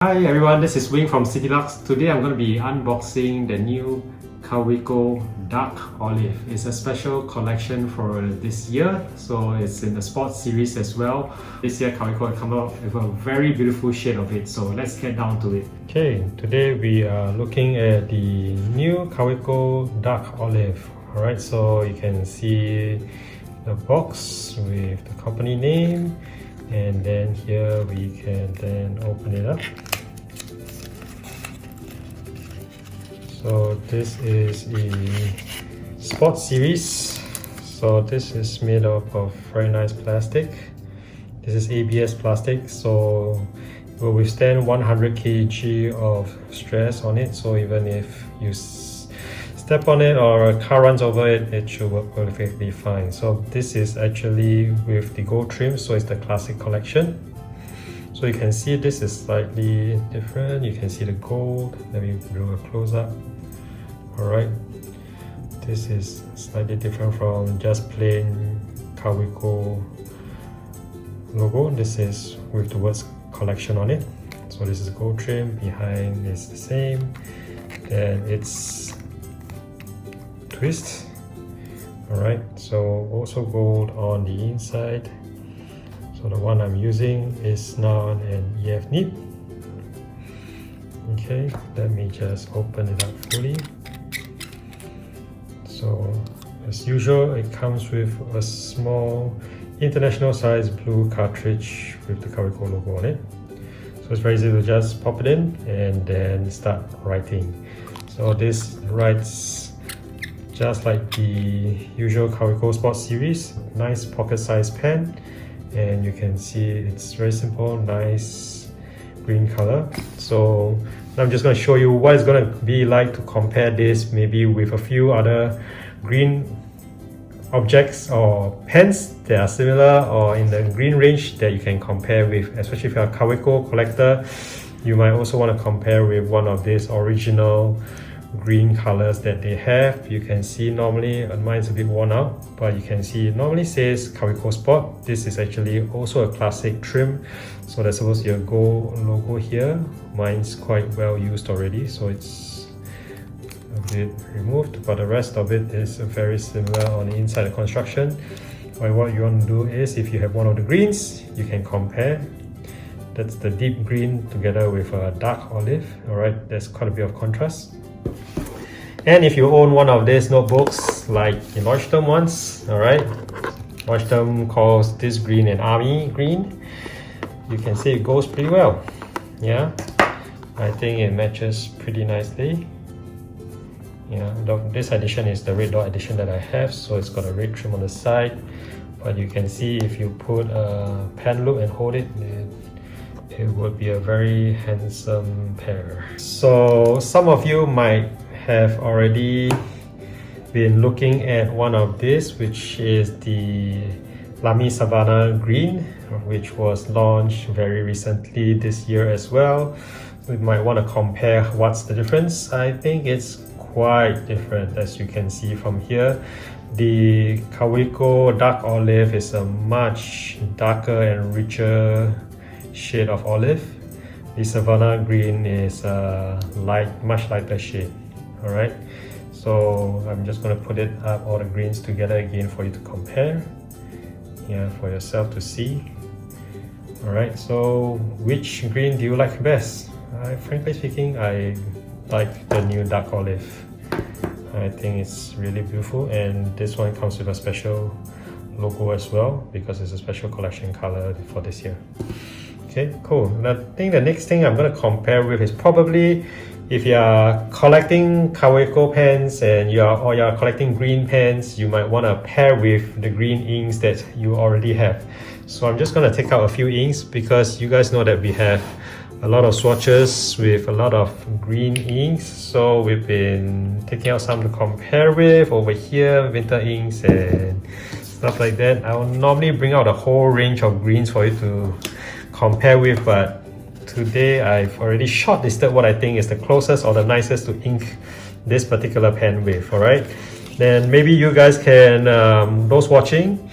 Hi everyone, this is Wing from CityLux. Today I'm going to be unboxing the new Kaweco Dark Olive. It's a special collection for this year, so it's in the sports series as well. This year Kaweco has come out with a very beautiful shade of it, so let's get down to it. Okay, today we are looking at the new Kaweco Dark Olive. Alright, so you can see the box with the company name, and then here we can then open it up. So this is a sports series. So this is made up of very nice plastic. This is ABS plastic, so it will withstand 100 kg of stress on it. So even if you step on it or a car runs over it, it should work perfectly fine. So this is actually with the gold trim, so it's the classic collection. So you can see this is slightly different. You can see the gold. Let me do a close-up. Alright, this is slightly different from just plain Kaweco logo. This is with the words collection on it. So this is gold trim, behind is the same. Then it's twist. Alright, so also gold on the inside. So the one I'm using is now an EF nib. Okay, let me just open it up fully. So as usual, it comes with a small international size blue cartridge with the Kaweco logo on it. So it's very easy to just pop it in and then start writing. So this writes just like the usual Kaweco Sports series. Nice pocket size pen, and you can see it's very simple, nice green color. So I'm just going to show you what it's going to be like to compare this maybe with a few other green objects or pens that are similar or in the green range that you can compare with. Especially if you're a Kaweco collector, you might also want to compare with one of these original green colors that they have. You can see normally mine's a bit worn out, but you can see it normally says Kaweco Sport. This is actually also a classic trim, so there's supposed to be a gold logo here. Mine's quite well used already, so it's a bit removed, but the rest of it is very similar on the inside of construction. But what you want to do is, if you have one of the greens, you can compare. That's the deep green together with a dark olive. Alright, there's quite a bit of contrast. And if you own one of these notebooks like the Nordstrom ones, alright, Nordstrom calls this green an army green, you can see it goes pretty well. Yeah, I think it matches pretty nicely. Yeah, this edition is the red dot edition that I have, so it's got a red trim on the side. But you can see if you put a pen loop and hold it, it would be a very handsome pair. So some of you might have already been looking at one of these, which is the Lamy Savannah Green, which was launched very recently this year as well. So you might want to compare what's the difference. I think it's quite different, as you can see from here. The Kaweco Dark Olive is a much darker and richer shade of olive. The Savannah Green is a much lighter shade. Alright, so I'm just going to put it up, all the greens together again for you to compare. Yeah, for yourself to see. Alright, so which green do you like best? Frankly speaking, I like the new dark olive. I think it's really beautiful, and this one comes with a special logo as well because it's a special collection color for this year. Okay, cool. I think the next thing I'm going to compare with is probably if you are collecting Kaweco pens and you're collecting green pens, you might want to pair with the green inks that you already have. So I'm just going to take out a few inks because you guys know that we have a lot of swatches with a lot of green inks. So we've been taking out some to compare with over here, winter inks and stuff like that. I will normally bring out a whole range of greens for you to compare with, but today I've already shortlisted what I think is the closest or the nicest to ink this particular pen with. Alright, then maybe you guys can, those watching,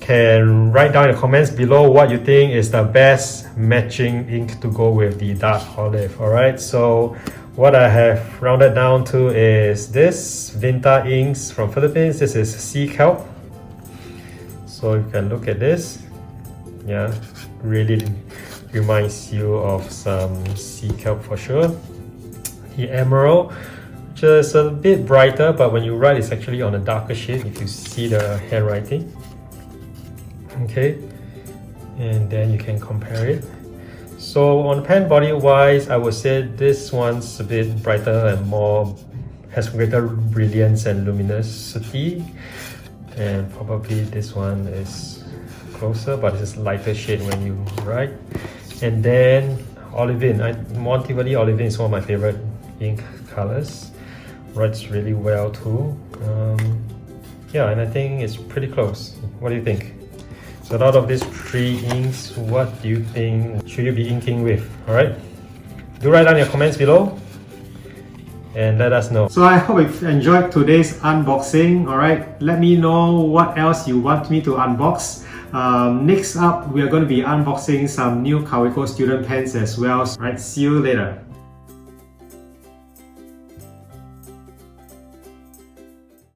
can write down in the comments below what you think is the best matching ink to go with the Dark Olive. Alright, so what I have rounded down to is this Vinta inks from Philippines. This is sea kelp. So you can look at this. Yeah, really reminds you of some sea kelp for sure. The emerald, just a bit brighter, but when you write it's actually on a darker shade if you see the handwriting. Okay, and then you can compare it. So on pen body wise, I would say this one's a bit brighter and more, has greater brilliance and luminosity, and probably this one is closer, but it's lighter shade when you write. And then olivine, Monteverdi olivine is one of my favorite ink colors. Writes really well too. Yeah, and I think it's pretty close. What do you think? So out of these three inks, what do you think should you be inking with? Alright? Do write down your comments below and let us know. So I hope you've enjoyed today's unboxing. Alright, let me know what else you want me to unbox. Next up, we are going to be unboxing some new Kaweco student pens as well. Alright, see you later.